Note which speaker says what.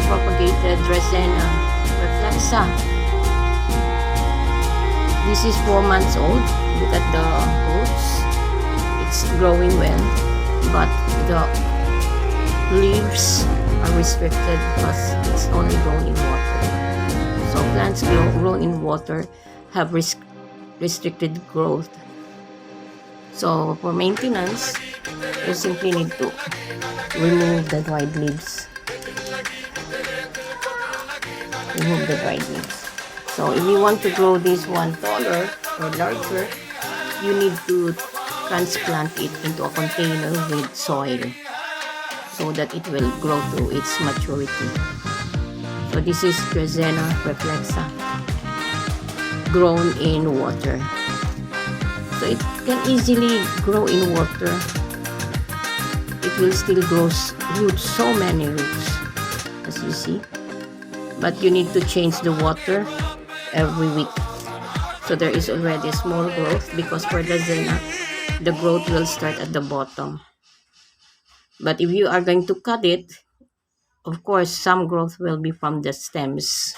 Speaker 1: propagated Dracaena Reflexa. This is 4 months old. Look at the roots. It's growing well, but the leaves are restricted because it's only grown in water. So plants grown in water have restricted growth. So for maintenance, you simply need to remove the dried leaves. Remove the dried leaves. So if you want to grow this one taller or larger, you need to transplant it into a container with soil so that it will grow to its maturity. So this is Dracaena Reflexa, grown in water. So it can easily grow in water. It will still grow roots, so many roots, as you see. But you need to change the water every week. So there is already a small growth because for Dracaena, the growth will start at the bottom. But if you are going to cut it, of course, some growth will be from the stems.